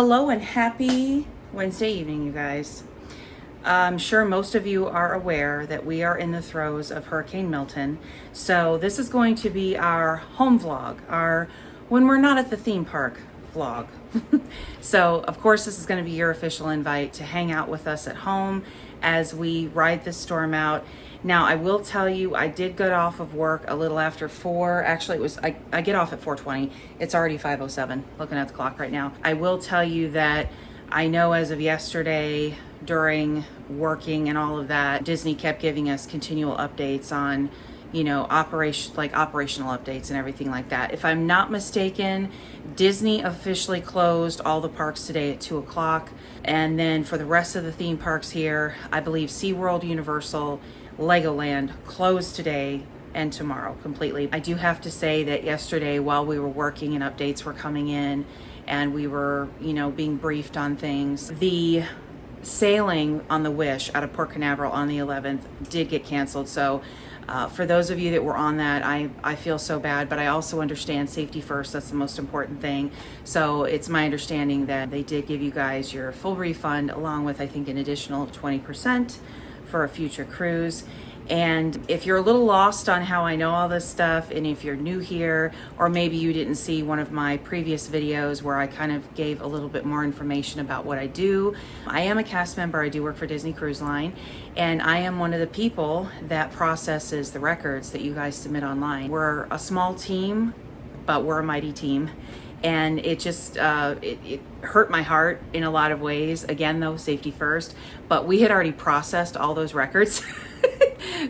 Hello and happy Wednesday evening, you guys. I'm sure most of you are aware that we are in the throes of Hurricane Milton. So this is going to be our home vlog, our when we're not at the theme park vlog. So of course this is going to be your official invite to hang out with us at home as we ride this storm out. Now I will tell you, I did get off of work a little after 4. Actually, I get off at 4:20. It's already 5:07, looking at the clock right now. I will tell you that I know as of yesterday, during working and all of that, Disney kept giving us continual updates on, operational updates and everything like that. If I'm not mistaken, Disney officially closed all the parks today at 2 o'clock. And then for the rest of the theme parks here, I believe SeaWorld, Universal, Legoland closed today and tomorrow completely. I do have to say that yesterday while we were working and updates were coming in and we were, being briefed on things, the sailing on the Wish out of Port Canveral on the 11th did get canceled. So for those of you that were on that, I feel so bad, but I also understand safety first. That's the most important thing. So it's my understanding that they did give you guys your full refund along with, I think, an additional 20% for a future cruise. And if you're a little lost on how I know all this stuff, and if you're new here, or maybe you didn't see one of my previous videos where I kind of gave a little bit more information about what I do, I am a cast member. I do work for Disney Cruise Line, and I am one of the people that processes the records that you guys submit online. We're a small team, but we're a mighty team. And it just, it hurt my heart in a lot of ways. Again, though, safety first. But we had already processed all those records.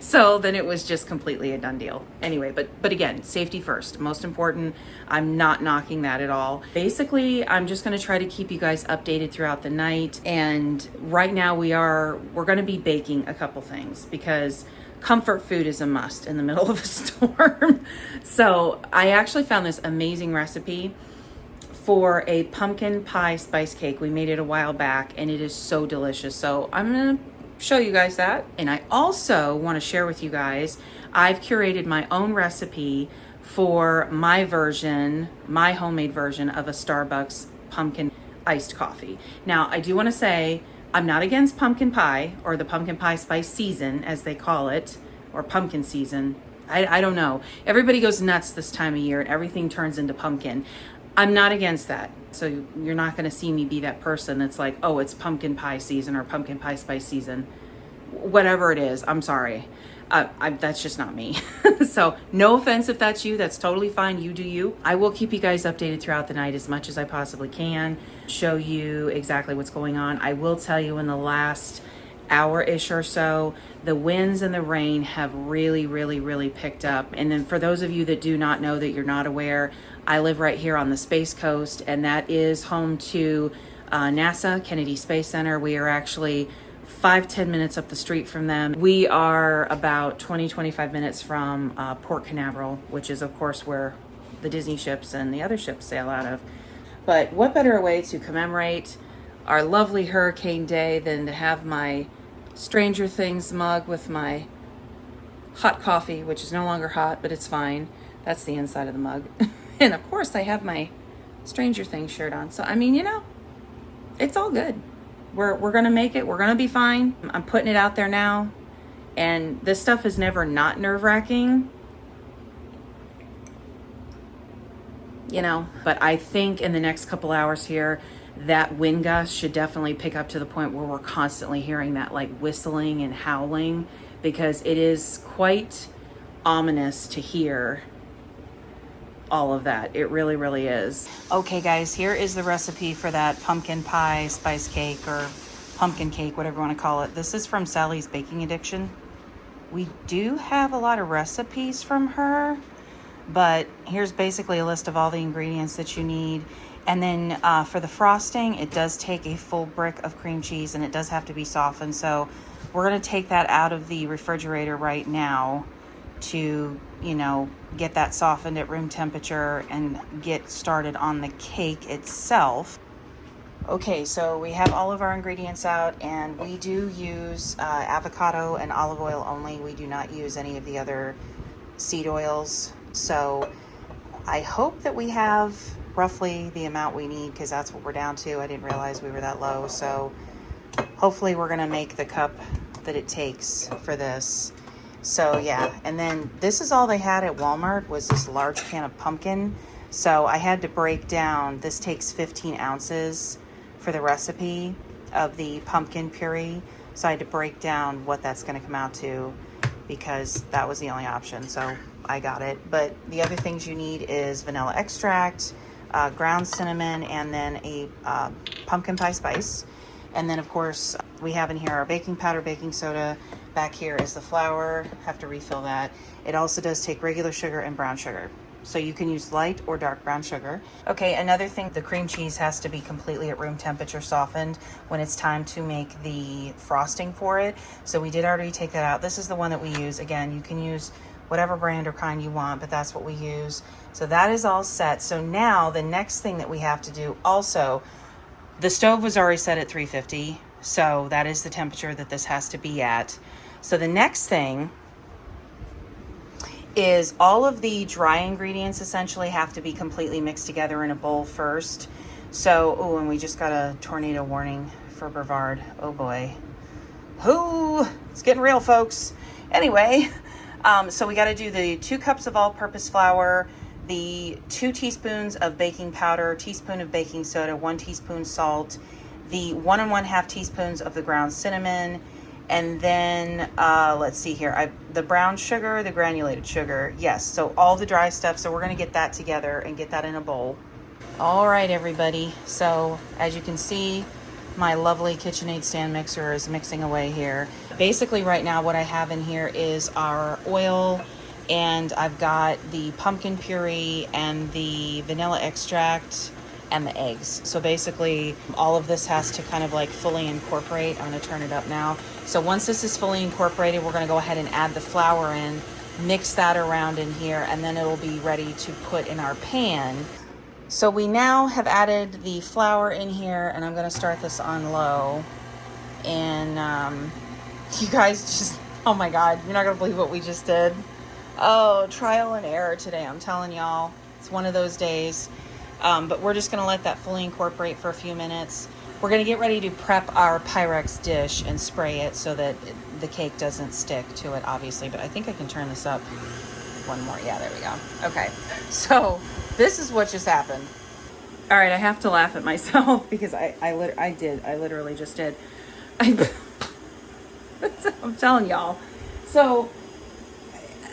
So then it was just completely a done deal. Anyway, but again, safety first. Most important. I'm not knocking that at all. Basically, I'm just going to try to keep you guys updated throughout the night. And right now we're going to be baking a couple things because comfort food is a must in the middle of a storm. So I actually found this amazing recipe for a pumpkin pie spice cake. We made it a while back and it is so delicious. So I'm going to show you guys that. And I also want to share with you guys, I've curated my own recipe for my homemade version of a Starbucks pumpkin iced coffee. Now, I do want to say, I'm not against pumpkin pie or the pumpkin pie spice season, as they call it, or pumpkin season. I don't know. Everybody goes nuts this time of year and everything turns into pumpkin. I'm not against that. So you're not going to see me be that person that's like, oh, it's pumpkin pie season or pumpkin pie spice season. Whatever it is, I'm sorry. That's just not me. So no offense if that's you. That's totally fine. You do you. I will keep you guys updated throughout the night as much as I possibly can. Show you exactly what's going on. I will tell you in the last hour-ish or so, the winds and the rain have really, really, really picked up. And then for those of you that do not know, that you're not aware, I live right here on the Space Coast, and that is home to NASA, Kennedy Space Center. We are actually 5-10 minutes up the street from them. We are about 20-25 minutes from Port Canveral, which is of course where the Disney ships and the other ships sail out of. But what better way to commemorate our lovely hurricane day than to have my Stranger Things mug with my hot coffee, which is no longer hot, but it's fine. That's the inside of the mug. And of course I have my Stranger Things shirt on. So, I mean, it's all good. We're going to make it. We're going to be fine. I'm putting it out there now. And this stuff is never not nerve-wracking. But I think in the next couple hours here, that wind gust should definitely pick up to the point where we're constantly hearing that like whistling and howling, because it is quite ominous to hear all of that. It really, really is. Okay guys, here is the recipe for that pumpkin pie spice cake or pumpkin cake, whatever you want to call it. This is from Sally's Baking Addiction. We do have a lot of recipes from her, but here's basically a list of all the ingredients that you need. And then for the frosting, it does take a full brick of cream cheese and it does have to be softened. So we're going to take that out of the refrigerator right now to, get that softened at room temperature and get started on the cake itself. Okay, so we have all of our ingredients out, and we do use avocado and olive oil only. We do not use any of the other seed oils. So I hope that we have roughly the amount we need, because that's what we're down to. I didn't realize we were that low. So hopefully we're gonna make the cup that it takes for this. So yeah, and then this is all they had at Walmart, was this large can of pumpkin. So I had to break down, this takes 15 ounces for the recipe of the pumpkin puree. So I had to break down what that's gonna come out to, because that was the only option. So I got it. But the other things you need is vanilla extract, ground cinnamon, and then a pumpkin pie spice. And then of course we have in here our baking powder, baking soda. Back here is the flour, have to refill that. It also does take regular sugar and brown sugar. So you can use light or dark brown sugar. Okay, another thing, the cream cheese has to be completely at room temperature softened when it's time to make the frosting for it. So we did already take that out. This is the one that we use. Again, you can use whatever brand or kind you want, but that's what we use. So that is all set. So now the next thing that we have to do also, the stove was already set at 350. So that is the temperature that this has to be at. So the next thing is all of the dry ingredients essentially have to be completely mixed together in a bowl first. So, oh, and we just got a tornado warning for Brevard. Oh boy. Ooh, it's getting real, folks. Anyway, so we got to do the 2 cups of all-purpose flour, the 2 teaspoons of baking powder, teaspoon of baking soda, 1 teaspoon salt, the 1 1/2 teaspoons of the ground cinnamon, and then let's see here, the brown sugar, the granulated sugar. Yes, so all the dry stuff. So we're going to get that together and get that in a bowl. All right, everybody. So as you can see, my lovely KitchenAid stand mixer is mixing away here. Basically right now what I have in here is our oil, and I've got the pumpkin puree and the vanilla extract and the eggs. So basically all of this has to kind of like fully incorporate. I'm going to turn it up now. So once this is fully incorporated, we're going to go ahead and add the flour in, mix that around in here, and then it'll be ready to put in our pan. So we now have added the flour in here, and I'm going to start this on low. And you guys just, oh my God, you're not going to believe what we just did. Oh, trial and error today. I'm telling y'all, it's one of those days. But we're just going to let that fully incorporate for a few minutes. We're going to get ready to prep our Pyrex dish and spray it so that the cake doesn't stick to it, obviously. But I think I can turn this up one more. Yeah, there we go. Okay, so this is what just happened. All right, I have to laugh at myself because I literally just did. I'm telling y'all. So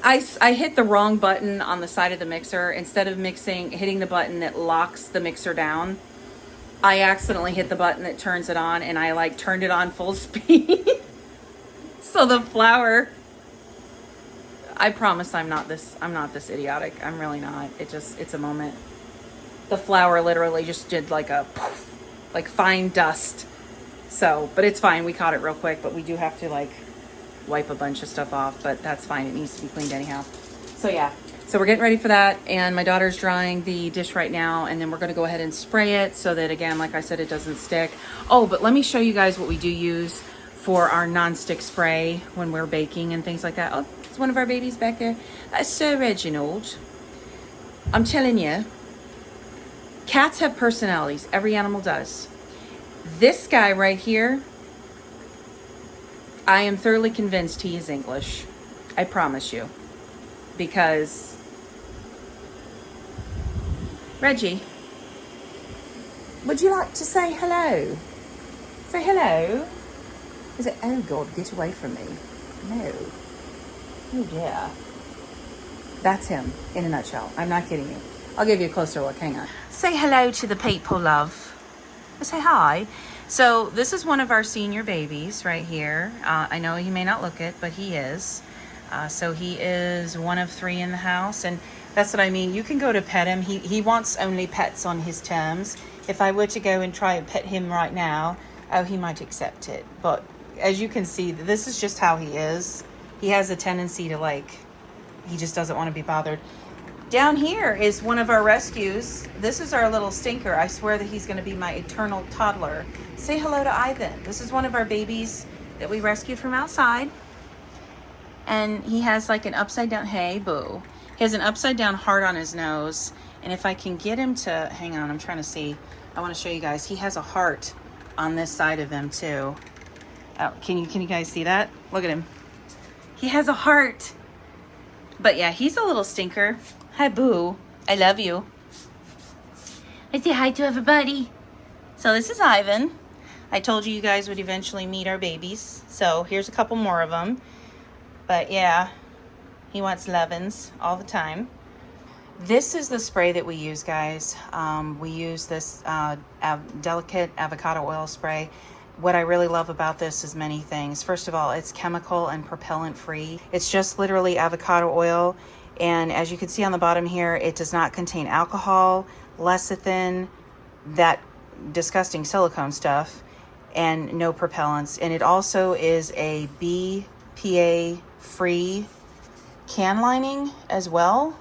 I hit the wrong button on the side of the mixer. Instead of hitting the button that locks the mixer down, I accidentally hit the button that turns it on, and I like turned it on full speed. So the flour, I promise I'm not this idiotic. I'm really not. It's a moment. The flour literally just did like a poof, like fine dust. So, but it's fine. We caught it real quick, but we do have to like wipe a bunch of stuff off, but that's fine. It needs to be cleaned anyhow. So yeah, so we're getting ready for that, and my daughter's drying the dish right now, and then we're going to go ahead and spray it so that, again, like I said, it doesn't stick. Oh, but let me show you guys what we do use for our non-stick spray when we're baking and things like that. Oh, it's one of our babies back there. That's Sir Reginald. I'm telling you, cats have personalities. Every animal does. This guy right here, I am thoroughly convinced he is English. I promise you. Because, Reggie, would you like to say hello? Say hello. Is it, oh God, get away from me. No. Oh dear. That's him in a nutshell. I'm not kidding you. I'll give you a closer look. Hang on. Say hello to the people, love. Say hi. So this is one of our senior babies right here. I know he may not look it, but he is. So he is one of 3 in the house, and that's what I mean. You can go to pet him. He wants only pets on his terms. If I were to go and try and pet him right now, oh, he might accept it. But as you can see, this is just how he is. He has a tendency to he just doesn't want to be bothered. Down here is one of our rescues. This is our little stinker. I swear that he's going to be my eternal toddler. Say hello to Ivan. This is one of our babies that we rescued from outside. And he has like an upside down, hey boo. He has an upside down heart on his nose. And if I can get him to, hang on, I'm trying to see. I want to show you guys. He has a heart on this side of him too. Oh, can you guys see that? Look at him. He has a heart. But yeah, he's a little stinker. Hi, Boo. I love you. I say hi to everybody. So this is Ivan. I told you guys would eventually meet our babies. So here's a couple more of them. But yeah, he wants lovin's all the time. This is the spray that we use, guys. We use this delicate avocado oil spray. What I really love about this is many things. First of all, it's chemical and propellant free. It's just literally avocado oil. And as you can see on the bottom here, it does not contain alcohol, lecithin, that disgusting silicone stuff, and no propellants. And it also is a BPA free can lining as well.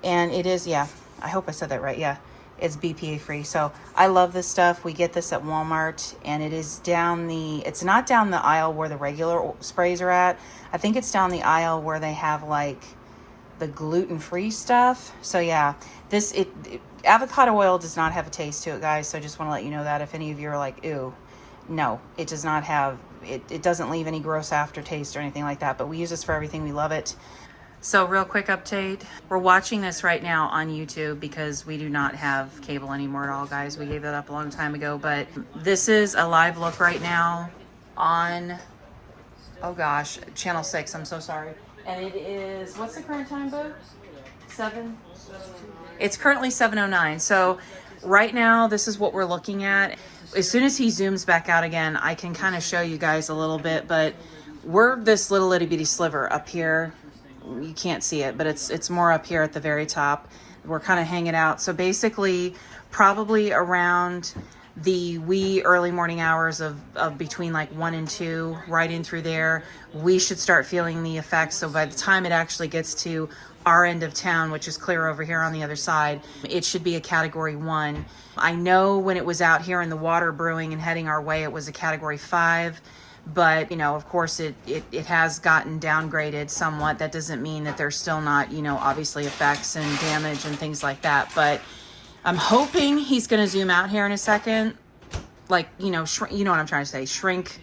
And it is, yeah, I hope I said that right. Yeah, it's BPA free. So I love this stuff. We get this at Walmart, and it is it's not down the aisle where the regular sprays are at. I think it's down the aisle where they have like the gluten-free stuff. So yeah, avocado oil does not have a taste to it, guys. So I just want to let you know that if any of you are like, ew, no, it does not have, it doesn't leave any gross aftertaste or anything like that. But we use this for everything. We love it. So real quick update. We're watching this right now on YouTube because we do not have cable anymore at all, guys. We gave that up a long time ago. But this is a live look right now on, oh gosh, channel 6. I'm so sorry. And it is, what's the current time, Boo? 7? It's currently 7:09. So right now, this is what we're looking at. As soon as he zooms back out again, I can kind of show you guys a little bit, but we're this little itty bitty sliver up here. You can't see it, but it's more up here at the very top. We're kind of hanging out. So basically, probably around the wee early morning hours of between like 1 and 2, right in through there, we should start feeling the effects. So by the time it actually gets to our end of town, which is clear over here on the other side, it should be a category 1. I know when it was out here in the water brewing and heading our way, it was a category 5. But, you know, of course, it has gotten downgraded somewhat. That doesn't mean that there's still not, you know, obviously effects and damage and things like that. But I'm hoping he's going to zoom out here in a second. Like, you know, you know what I'm trying to say. Shrink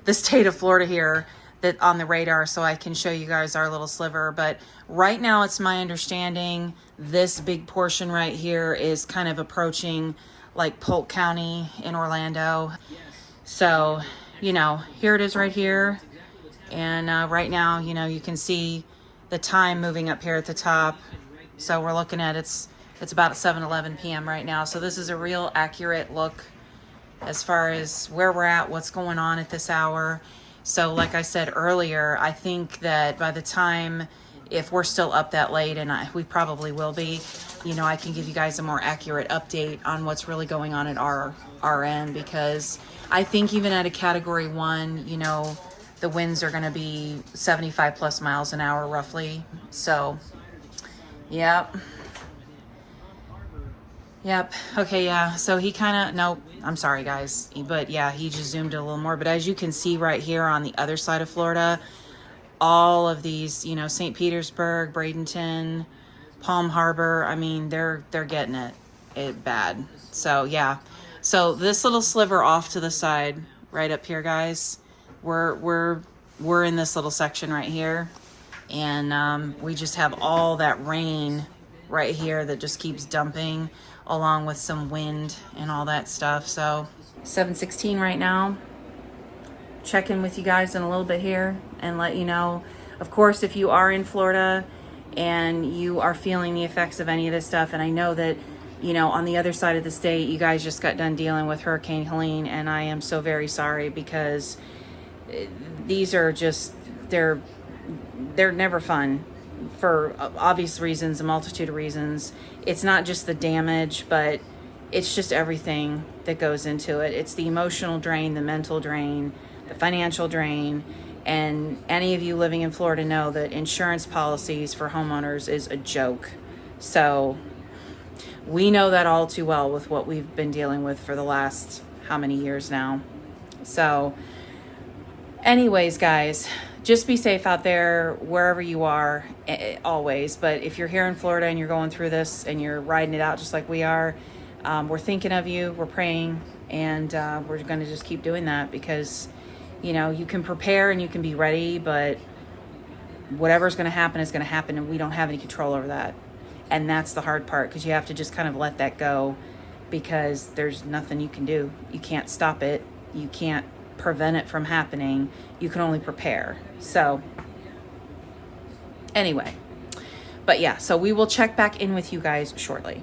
the state of Florida here that on the radar so I can show you guys our little sliver. But right now, it's my understanding this big portion right here is kind of approaching like Polk County in Orlando. So, you know, here it is right here. And right now, you know, you can see the time moving up here at the top. So we're looking at, it's about 7:11 p.m. right now. So this is a real accurate look as far as where we're at, what's going on at this hour. So like I said earlier, I think that by the time, if we're still up that late, and we probably will be, you know, I can give you guys a more accurate update on what's really going on at our end, because I think even at a category 1, you know, the winds are going to be 75 plus miles an hour roughly. So, yep. Okay, yeah. So he kind of, nope, I'm sorry, guys. But yeah, he just zoomed a little more. But as you can see right here on the other side of Florida, all of these, you know, St. Petersburg, Bradenton, Palm Harbor, I mean, they're getting it bad. So, yeah. So this little sliver off to the side, right up here, guys, we're in this little section right here, and we just have all that rain right here that just keeps dumping, along with some wind and all that stuff. So 7:16 right now. Check in with you guys in a little bit here and let you know, of course, if you are in Florida and you are feeling the effects of any of this stuff, and I know that, you know, on the other side of the state, you guys just got done dealing with Hurricane Helene, and I am so very sorry, because these are just, they're never fun for obvious reasons, a multitude of reasons. It's not just the damage, but it's just everything that goes into it. It's the emotional drain, the mental drain, the financial drain. And any of you living in Florida know that insurance policies for homeowners is a joke. So we know that all too well with what we've been dealing with for the last how many years now. So anyways, guys, just be safe out there wherever you are, always. But if you're here in Florida and you're going through this and you're riding it out just like we are, we're thinking of you, we're praying, and we're going to just keep doing that because, you know, you can prepare and you can be ready, but whatever's going to happen is going to happen, and we don't have any control over that. And that's the hard part, because you have to just kind of let that go, because there's nothing you can do. You can't stop it. You can't prevent it from happening. You can only prepare. So anyway, but yeah, so we will check back in with you guys shortly.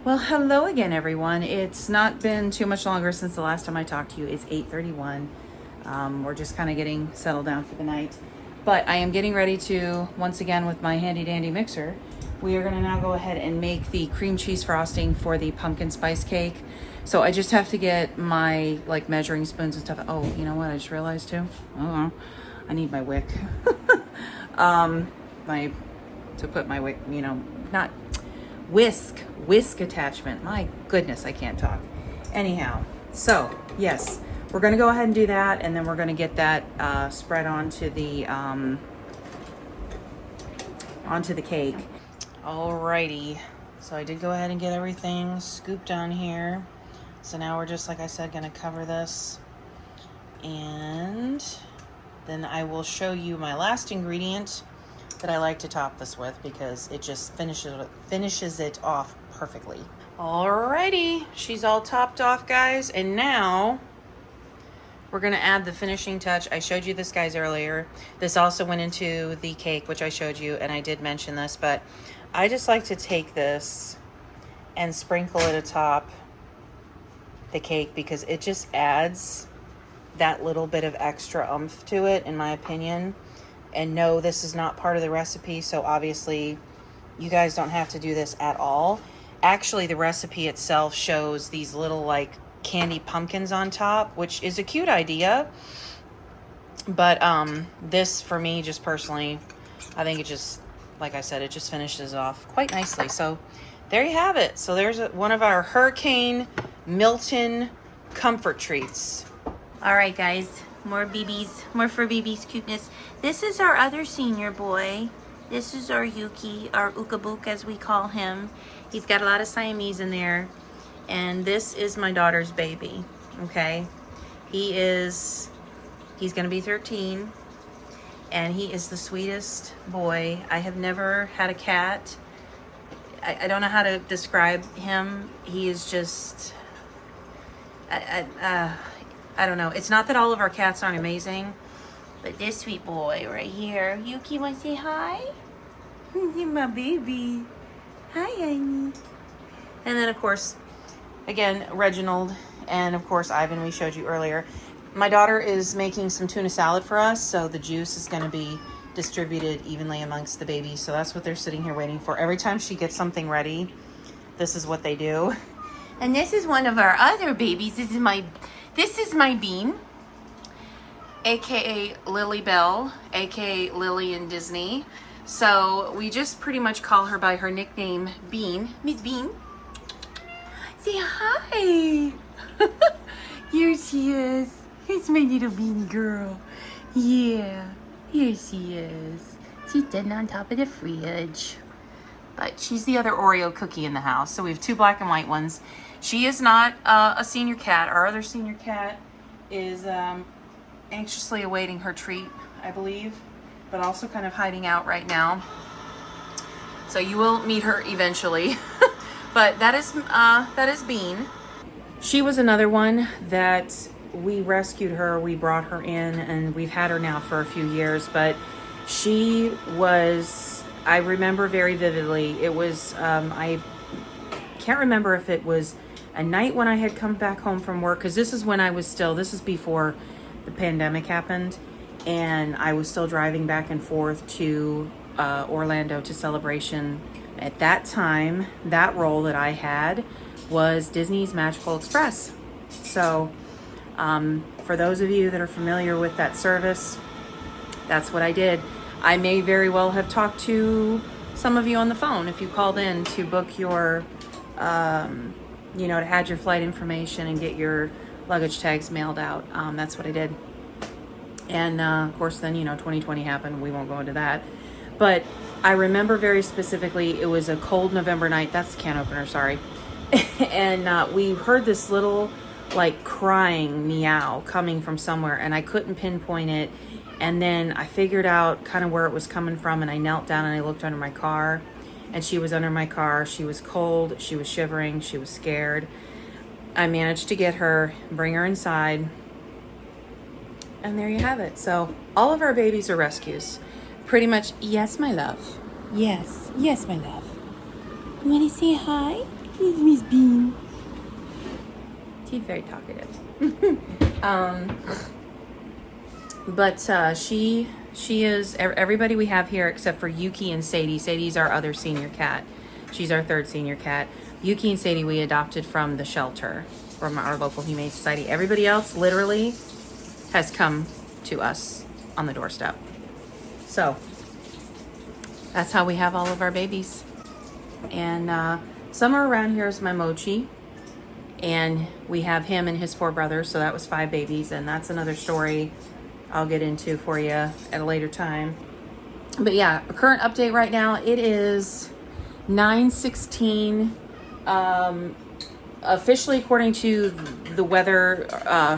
Well, hello again, everyone. It's not been too much longer since the last time I talked to you. It's 8:31. We're just kind of getting settled down for the night. But I am getting ready to, once again with my handy dandy mixer, we are going to now go ahead and make the cream cheese frosting for the pumpkin spice cake. So I just have to get my like measuring spoons and stuff. Oh, you know what I just realized too? Oh, I need my wick. To put my wick, you know, not whisk attachment. My goodness, I can't talk. Anyhow, so yes, we're going to go ahead and do that, and then we're going to get that spread onto the cake. Alrighty, so I did go ahead and get everything scooped on here. So now we're just, like I said, going to cover this, and then I will show you my last ingredient that I like to top this with, because it just finishes it off perfectly. Alrighty, she's all topped off, guys, and now we're going to add the finishing touch. I showed you this, guys, earlier. This also went into the cake, which I showed you, and I did mention this, but I just like to take this and sprinkle it atop the cake, because it just adds that little bit of extra oomph to it, in my opinion. And no, this is not part of the recipe, so obviously you guys don't have to do this at all. Actually, the recipe itself shows these little like candy pumpkins on top, which is a cute idea. But this, for me, just personally, I think it just, like I said, it just finishes off quite nicely. So there you have it. So there's one of our Hurricane Milton comfort treats. All right, guys, more BBs, more for BB's cuteness. This is our other senior boy. This is our Yuki, our Ookabook as we call him. He's got a lot of Siamese in there. And this is my daughter's baby, okay? He's gonna be 13, and he is the sweetest boy. I have never had a cat. I don't know how to describe him. He is just, I don't know. It's not that all of our cats aren't amazing, but this sweet boy right here. Yuki, wanna say hi? You're my baby. Hi, honey. And then, of course, again, Reginald, and of course, Ivan, we showed you earlier. My daughter is making some tuna salad for us, so the juice is going to be distributed evenly amongst the babies. So that's what they're sitting here waiting for. Every time she gets something ready, this is what they do. And this is one of our other babies. This is my Bean, aka Lily Bell, aka Lily in Disney. So we just pretty much call her by her nickname, Bean. Miss Bean. Say hi. Here she is. It's my little beanie girl. Yeah, here she is. She's sitting on top of the fridge. But she's the other Oreo cookie in the house. So we have two black and white ones. She is not a senior cat. Our other senior cat is anxiously awaiting her treat, I believe, but also kind of hiding out right now. So you will meet her eventually. But that is Bean. She was another one that we rescued her. We brought her in, and we've had her now for a few years. But she was, I remember very vividly. It was, I can't remember if it was a night when I had come back home from work, because this is when I was still, this is before the pandemic happened, and I was still driving back and forth to Orlando to Celebration. At that time, that role that I had was Disney's Magical Express. So for those of you that are familiar with that service, that's what I did. I may very well have talked to some of you on the phone if you called in to book your, to add your flight information and get your luggage tags mailed out. That's what I did. And of course, then, 2020 happened. We won't go into that. But I remember very specifically, it was a cold November night. That's the can opener, sorry. And we heard this little, like, crying meow coming from somewhere, and I couldn't pinpoint it. And then I figured out kind of where it was coming from, and I knelt down and I looked under my car, and she was under my car. She was cold, she was shivering, she was scared. I managed to get her, bring her inside, and there you have it. So all of our babies are rescues. Pretty much, yes, my love. Yes, yes, my love. You want to say hi? It's Miss Bean. She's very talkative. But she is everybody we have here except for Yuki and Sadie. Sadie's our other senior cat. She's our third senior cat. Yuki and Sadie we adopted from the shelter, from our local Humane Society. Everybody else literally has come to us on the doorstep. So that's how we have all of our babies. And somewhere around here is my Mochi. And we have him and his 4 brothers. So that was 5 babies. And that's another story I'll get into for you at a later time. But yeah, a current update right now, it is 9:16. Officially, according to the weather,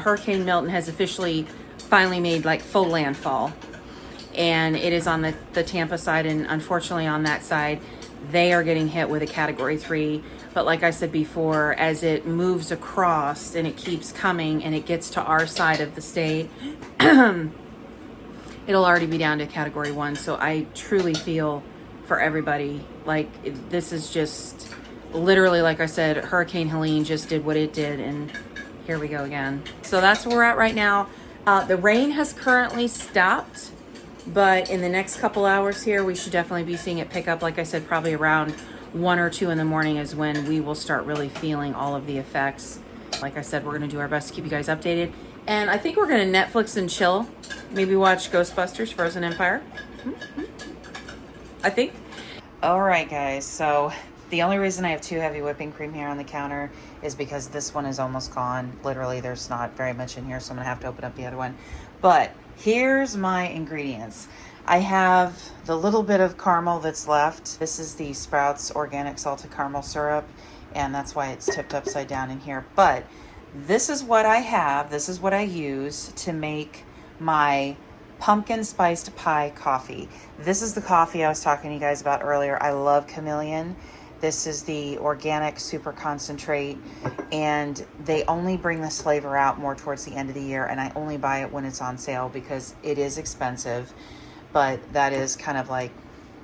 Hurricane Milton has officially finally made like full landfall. And it is on the Tampa side, and unfortunately on that side, they are getting hit with a Category 3. But like I said before, as it moves across and it keeps coming and it gets to our side of the state, it'll already be down to Category 1. So I truly feel for everybody. Like, this is just literally, like I said, Hurricane Helene just did what it did, and here we go again. So that's where we're at right now. The rain has currently stopped, but in the next couple hours here, we should definitely be seeing it pick up. Like I said, probably around 1 or 2 in the morning is when we will start really feeling all of the effects. Like I said, we're going to do our best to keep you guys updated. And I think we're going to Netflix and chill. Maybe watch Ghostbusters Frozen Empire. I think. All right, guys. So the only reason I have 2 heavy whipping cream here on the counter is because this one is almost gone. Literally, there's not very much in here, so I'm going to have to open up the other one. But here's my ingredients. I have the little bit of caramel that's left. This is the Sprouts organic salted caramel syrup, and that's why it's tipped upside down in here. But this is what I have. This is what I use to make my pumpkin spiced pie coffee. This is the coffee I was talking to you guys about earlier. I love Chameleon. This is the organic super concentrate, and they only bring this flavor out more towards the end of the year, and I only buy it when it's on sale because it is expensive, but that is kind of like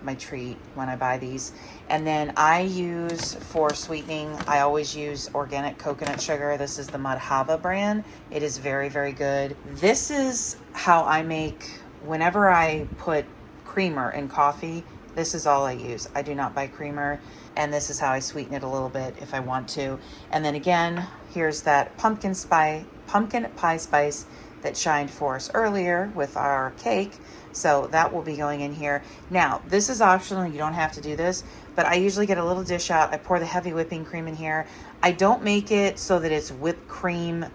my treat when I buy these. And then I use, for sweetening, I always use organic coconut sugar. This is the Madhava brand. It is very, very good. This is how I make, whenever I put creamer in coffee, this is all I use. I do not buy creamer, and this is how I sweeten it a little bit if I want to. And then again, here's that pumpkin pie spice that shined for us earlier with our cake. So that will be going in here. Now, this is optional. You don't have to do this, but I usually get a little dish out. I pour the heavy whipping cream in here. I don't make it so that it's whipped cream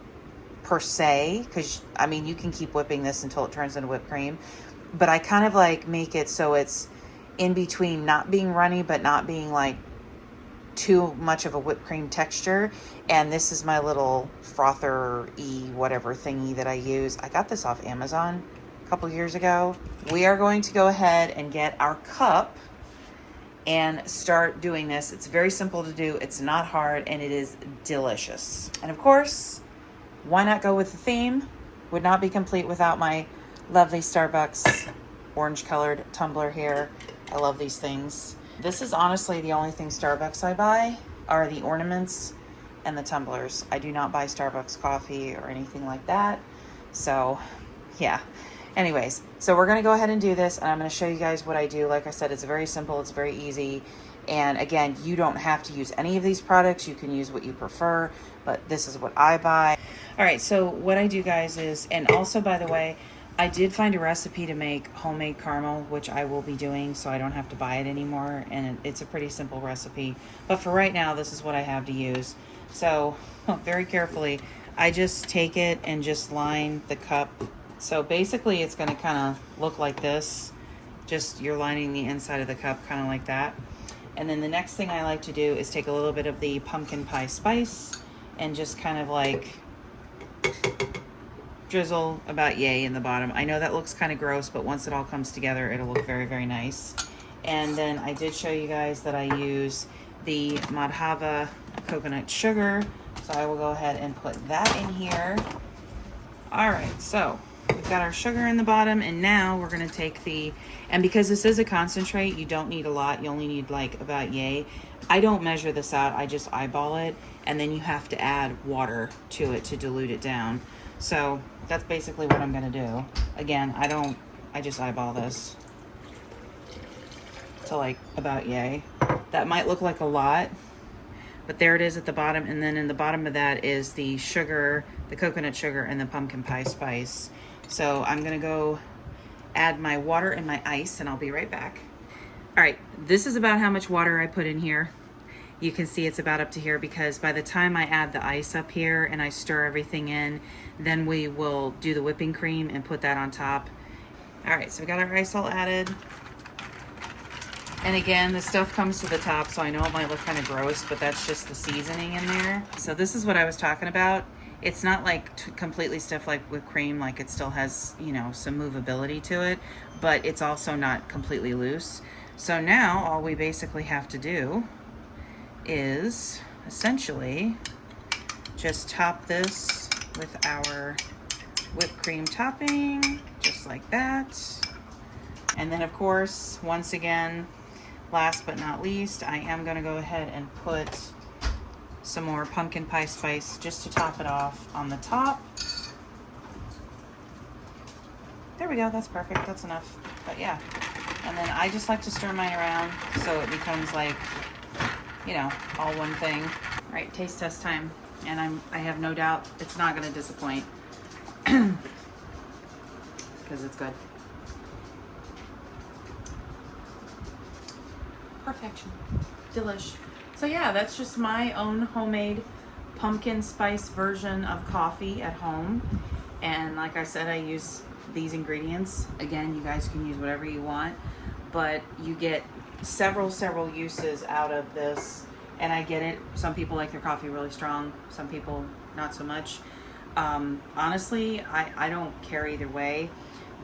per se, because I mean, you can keep whipping this until it turns into whipped cream, but I kind of like make it so it's in between not being runny, but not being like too much of a whipped cream texture. And this is my little frother-y whatever thingy that I use. I got this off Amazon a couple years ago. We are going to go ahead and get our cup and start doing this. It's very simple to do. It's not hard, and it is delicious. And of course, why not go with the theme? Would not be complete without my lovely Starbucks orange colored tumbler here. I love these things. This is honestly the only thing Starbucks I buy are the ornaments and the tumblers. I do not buy Starbucks coffee or anything like that. So yeah. Anyways, so we're going to go ahead and do this, and I'm going to show you guys what I do. Like I said, it's very simple. It's very easy. And again, you don't have to use any of these products. You can use what you prefer, but this is what I buy. All right, so what I do, guys, is, and also, by the way, I did find a recipe to make homemade caramel, which I will be doing, so I don't have to buy it anymore. And it's a pretty simple recipe. But for right now, this is what I have to use. So very carefully, I just take it and just line the cup So basically it's going to kind of look like this. Just you're lining the inside of the cup kind of like that. And then the next thing I like to do is take a little bit of the pumpkin pie spice and just kind of like drizzle about yay in the bottom. I know that looks kind of gross, but once it all comes together, it'll look very, very nice. And then I did show you guys that I use the Madhava coconut sugar. So I will go ahead and put that in here. All right, so we've got our sugar in the bottom, and now we're gonna take and because this is a concentrate, you don't need a lot. You only need like about yay. I don't measure this out, I just eyeball it, and then you have to add water to it to dilute it down. So that's basically what I'm gonna do. Again, I just eyeball this to like about yay. That might look like a lot, but there it is at the bottom, and then in the bottom of that is the sugar, the coconut sugar, and the pumpkin pie spice. So I'm gonna go add my water and my ice, and I'll be right back. All right, this is about how much water I put in here. You can see it's about up to here, because by the time I add the ice up here and I stir everything in, then we will do the whipping cream and put that on top. All right, so we got our ice all added. And again, the stuff comes to the top, so I know it might look kind of gross, but that's just the seasoning in there. So this is what I was talking about. It's not like completely stiff like whipped cream, like it still has, you know, some movability to it, but it's also not completely loose. So now all we basically have to do is essentially just top this with our whipped cream topping, just like that. And then of course, once again, last but not least, I am gonna go ahead and put some more pumpkin pie spice just to top it off on the top. There we go, that's perfect, that's enough. But yeah, and then I just like to stir mine around so it becomes like, you know, all one thing. All right, taste test time. And I have no doubt it's not gonna disappoint because it's good. Perfection, delish. So yeah, that's just my own homemade pumpkin spice version of coffee at home. And like I said, I use these ingredients. Again, you guys can use whatever you want, but you get several uses out of this. And I get it. Some people like their coffee really strong. Some people not so much. Honestly, I don't care either way.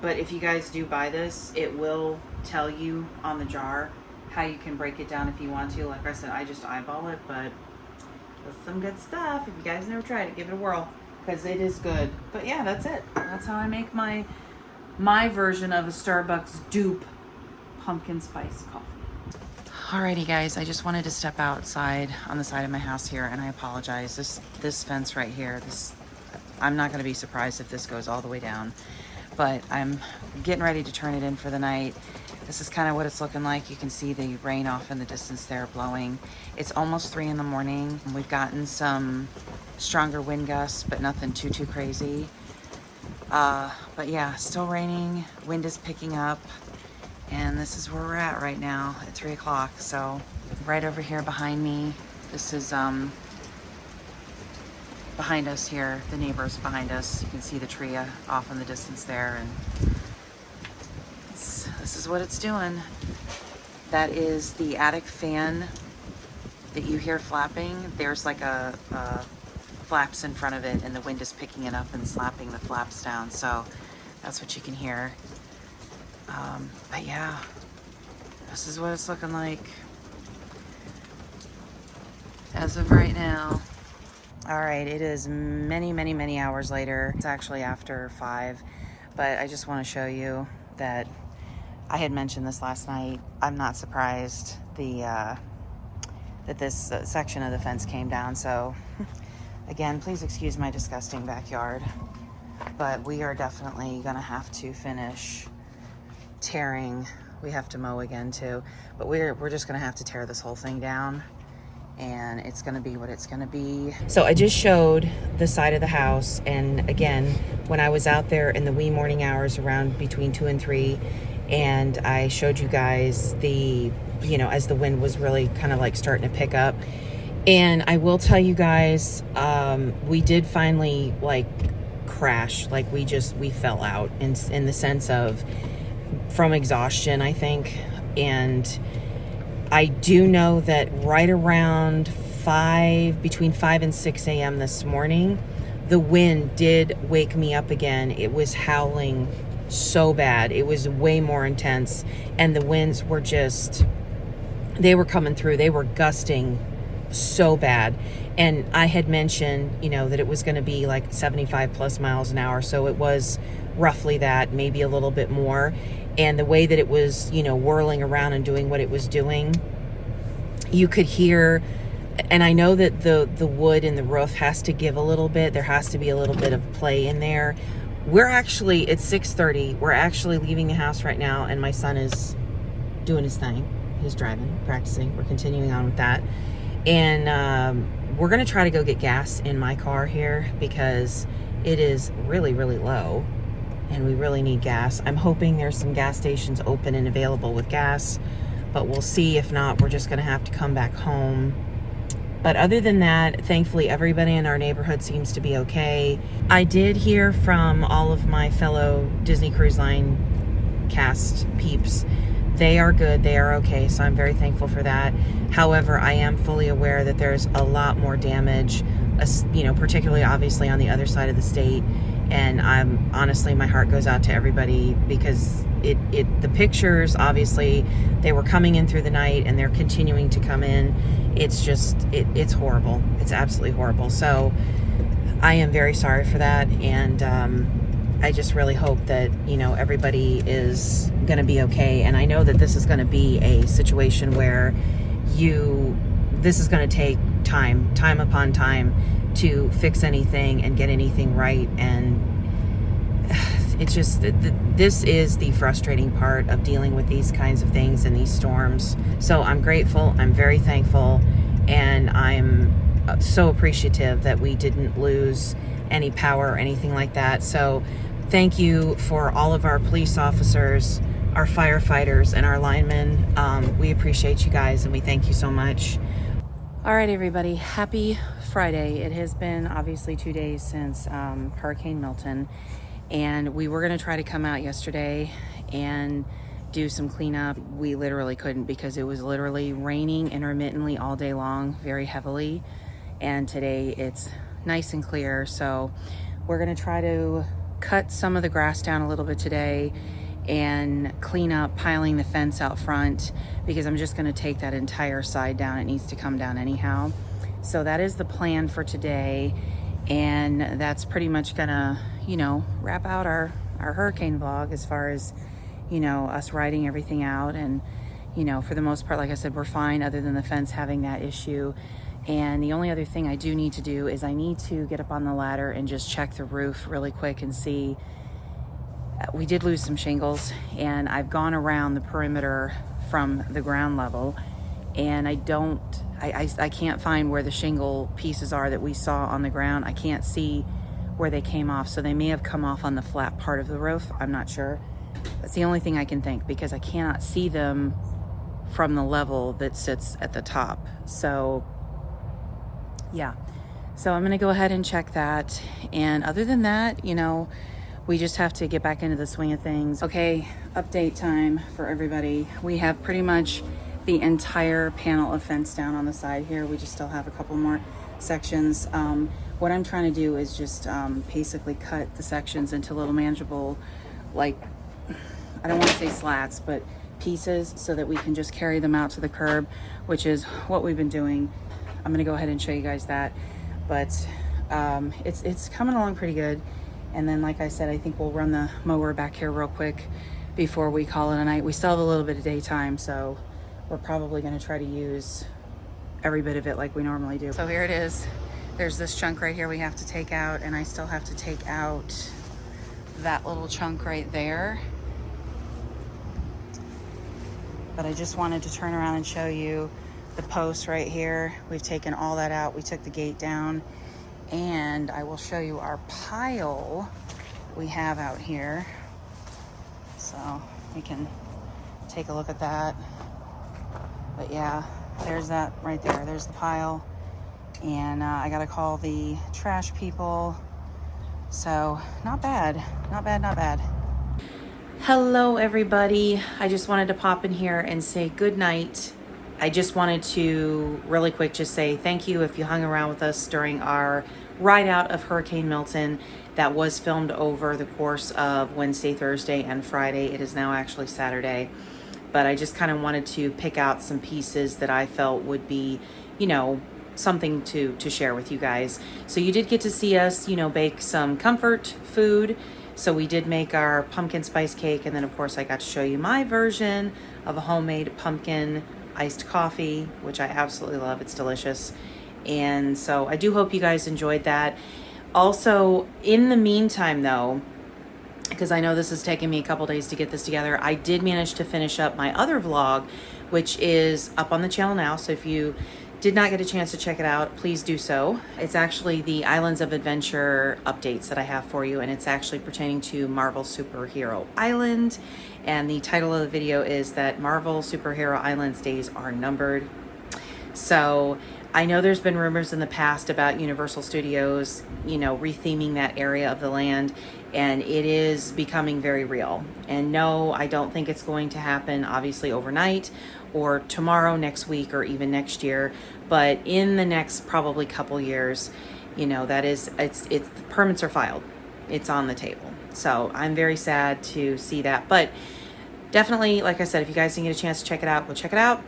But if you guys do buy this, it will tell you on the jar how you can break it down if you want to. Like I said, I just eyeball it, but it's some good stuff. If you guys never tried it, give it a whirl, because it is good. But yeah, that's it. That's how I make my version of a Starbucks dupe pumpkin spice coffee. Alrighty guys, I just wanted to step outside on the side of my house here, and I apologize. This fence right here, I'm not gonna be surprised if this goes all the way down, but I'm getting ready to turn it in for the night. This is kind of what it's looking like. You can see the rain off in the distance there blowing. It's almost 3 in the morning. We've gotten some stronger wind gusts, but nothing too crazy. But yeah, still raining. Wind is picking up. And this is where we're at right now at 3 o'clock. So right over here behind me, this is behind us here, the neighbors behind us. You can see the tree off in the distance there, and this is what it's doing. That is the attic fan that you hear flapping. There's like a flaps in front of it, and the wind is picking it up and slapping the flaps down. So that's what you can hear. But yeah, this is what it's looking like as of right now. All right, it is many hours later. It's actually after 5, but I just want to show you that I had mentioned this last night. I'm not surprised that this section of the fence came down. So again, please excuse my disgusting backyard, but we are definitely gonna have to finish tearing. We have to mow again too, but we're just gonna have to tear this whole thing down, and it's gonna be what it's gonna be. So I just showed the side of the house, and again, when I was out there in the wee morning hours around between 2 and 3, and I showed you guys as the wind was really kind of like starting to pick up. And I will tell you guys, we did finally like crash. Like we fell out in the sense of from exhaustion, I think. And I do know that right around between 5 and 6 a.m. this morning, the wind did wake me up again. It was howling so bad. It was way more intense. And the winds were they were coming through. They were gusting so bad. And I had mentioned, that it was going to be like 75 plus miles an hour. So it was roughly that, maybe a little bit more. And the way that it was, whirling around and doing what it was doing, you could hear, and I know that the wood in the roof has to give a little bit. There has to be a little bit of play in there. It's 6:30. We're actually leaving the house right now, and my son is doing his thing. He's driving, practicing. We're continuing on with that. And we're going to try to go get gas in my car here because it is really, really low and we really need gas. I'm hoping there's some gas stations open and available with gas, but we'll see. If not, we're just going to have to come back home. But other than that, thankfully, everybody in our neighborhood seems to be okay. I did hear from all of my fellow Disney Cruise Line cast peeps. They are good. They are okay. So I'm very thankful for that. However, I am fully aware that there's a lot more damage, particularly obviously on the other side of the state. And honestly, my heart goes out to everybody because the pictures, obviously, they were coming in through the night and they're continuing to come in. It's just, it's horrible. It's absolutely horrible. So I am very sorry for that. And I just really hope that, everybody is going to be okay. And I know that this is going to be a situation where this is going to take time upon time to fix anything and get anything right. And it's just, this is the frustrating part of dealing with these kinds of things and these storms. So I'm grateful. I'm very thankful. And I'm so appreciative that we didn't lose any power or anything like that. So thank you for all of our police officers, our firefighters, and our linemen. We appreciate you guys and we thank you so much. All right, everybody, happy Friday. It has been obviously 2 days since Hurricane Milton, and we were going to try to come out yesterday and do some cleanup. We literally couldn't because it was literally raining intermittently all day long, very heavily, and today it's nice and clear. So we're going to try to cut some of the grass down a little bit today and clean up piling the fence out front because I'm just going to take that entire side down. It needs to come down anyhow. So that is the plan for today, and that's pretty much gonna, wrap out our hurricane vlog as far as, us riding everything out. And, for the most part, like I said, we're fine other than the fence having that issue. And the only other thing I do need to do is I need to get up on the ladder and just check the roof really quick and see. We did lose some shingles, and I've gone around the perimeter from the ground level, and I can't find where the shingle pieces are that we saw on the ground. I can't see where they came off, so they may have come off on the flat part of the roof. I'm not sure. That's the only thing I can think because I cannot see them from the level that sits at the top. So yeah, so I'm gonna go ahead and check that. And other than that, we just have to get back into the swing of things. Okay, update time for everybody. We have pretty much the entire panel of fence down on the side here. We just still have a couple more sections. What I'm trying to do is just basically cut the sections into little manageable, like, I don't want to say slats, but pieces so that we can just carry them out to the curb, which is what we've been doing. I'm gonna go ahead and show you guys that. But it's coming along pretty good. And then, like I said, I think we'll run the mower back here real quick before we call it a night. We still have a little bit of daytime, so we're probably going to try to use every bit of it like we normally do. So here it is. There's this chunk right here we have to take out, and I still have to take out that little chunk right there. But I just wanted to turn around and show you the post right here. We've taken all that out. We took the gate down. And I will show you our pile we have out here. So we can take a look at that. But yeah, there's that right there. There's the pile. And I gotta call the trash people So not bad, not bad, not bad. Hello everybody. I just wanted to pop in here and say good night. I just wanted to really quick just say thank you if you hung around with us during our ride out of Hurricane Milton. That was filmed over the course of Wednesday, Thursday, and Friday. It is now actually Saturday. But I just kind of wanted to pick out some pieces that I felt would be, you know, something to share with you guys. So you did get to see us, you know, bake some comfort food. So we did make our pumpkin spice cake, and then of course I got to show you my version of a homemade pumpkin iced coffee, which I absolutely love. It's delicious. And so I do hope you guys enjoyed that. Also, in the meantime though, because I know this has taken me a couple days to get this together, I did manage to finish up my other vlog, which is up on the channel now. So if you did not get a chance to check it out, please do so. It's actually the Islands of Adventure updates that I have for you, and it's actually pertaining to Marvel Superhero Island. And the title of the video is that Marvel Superhero Island's days are numbered. So I know there's been rumors in the past about Universal Studios, you know, retheming that area of the land, and it is becoming very real. And no, I don't think it's going to happen obviously overnight or tomorrow, next week, or even next year, but in the next probably couple years, you know, that is, it's the permits are filed. It's on the table. So I'm very sad to see that, but definitely, like I said, if you guys didn't get a chance to check it out, go check it out.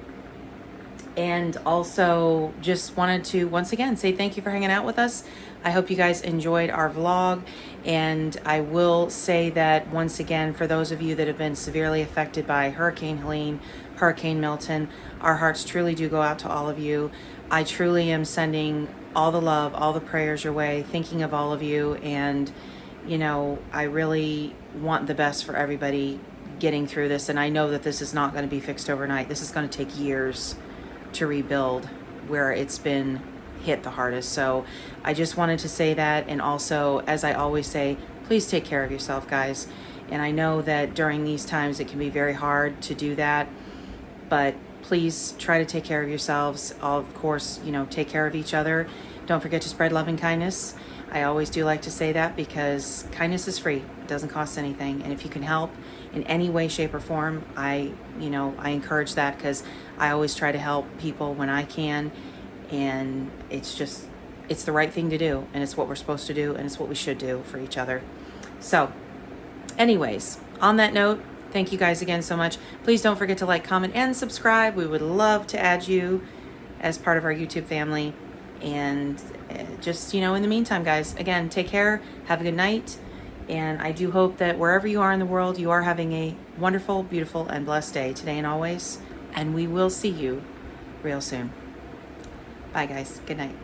And also just wanted to once again say thank you for hanging out with us. I hope you guys enjoyed our vlog, and I will say that once again, for those of you that have been severely affected by Hurricane Helene, Hurricane Milton, our hearts truly do go out to all of you. I truly am sending all the love, all the prayers your way, thinking of all of you, and you know, I really want the best for everybody getting through this, and I know that this is not going to be fixed overnight. This is going to take years to rebuild where it's been hit the hardest. So I just wanted to say that, and also, as I always say, please take care of yourself, guys. And I know that during these times it can be very hard to do that, but please try to take care of yourselves. Of course, you know, take care of each other. Don't forget to spread love and kindness. I always do like to say that because kindness is free. It doesn't cost anything. And if you can help in any way, shape, or form, I encourage that, because I always try to help people when I can. And it's the right thing to do. And it's what we're supposed to do. And it's what we should do for each other. So anyways, on that note, thank you guys again so much. Please don't forget to like, comment, and subscribe. We would love to add you as part of our YouTube family. And just, you know, in the meantime, guys, again, take care, have a good night, and I do hope that wherever you are in the world, you are having a wonderful, beautiful, and blessed day today and always, and we will see you real soon. Bye, guys. Good night.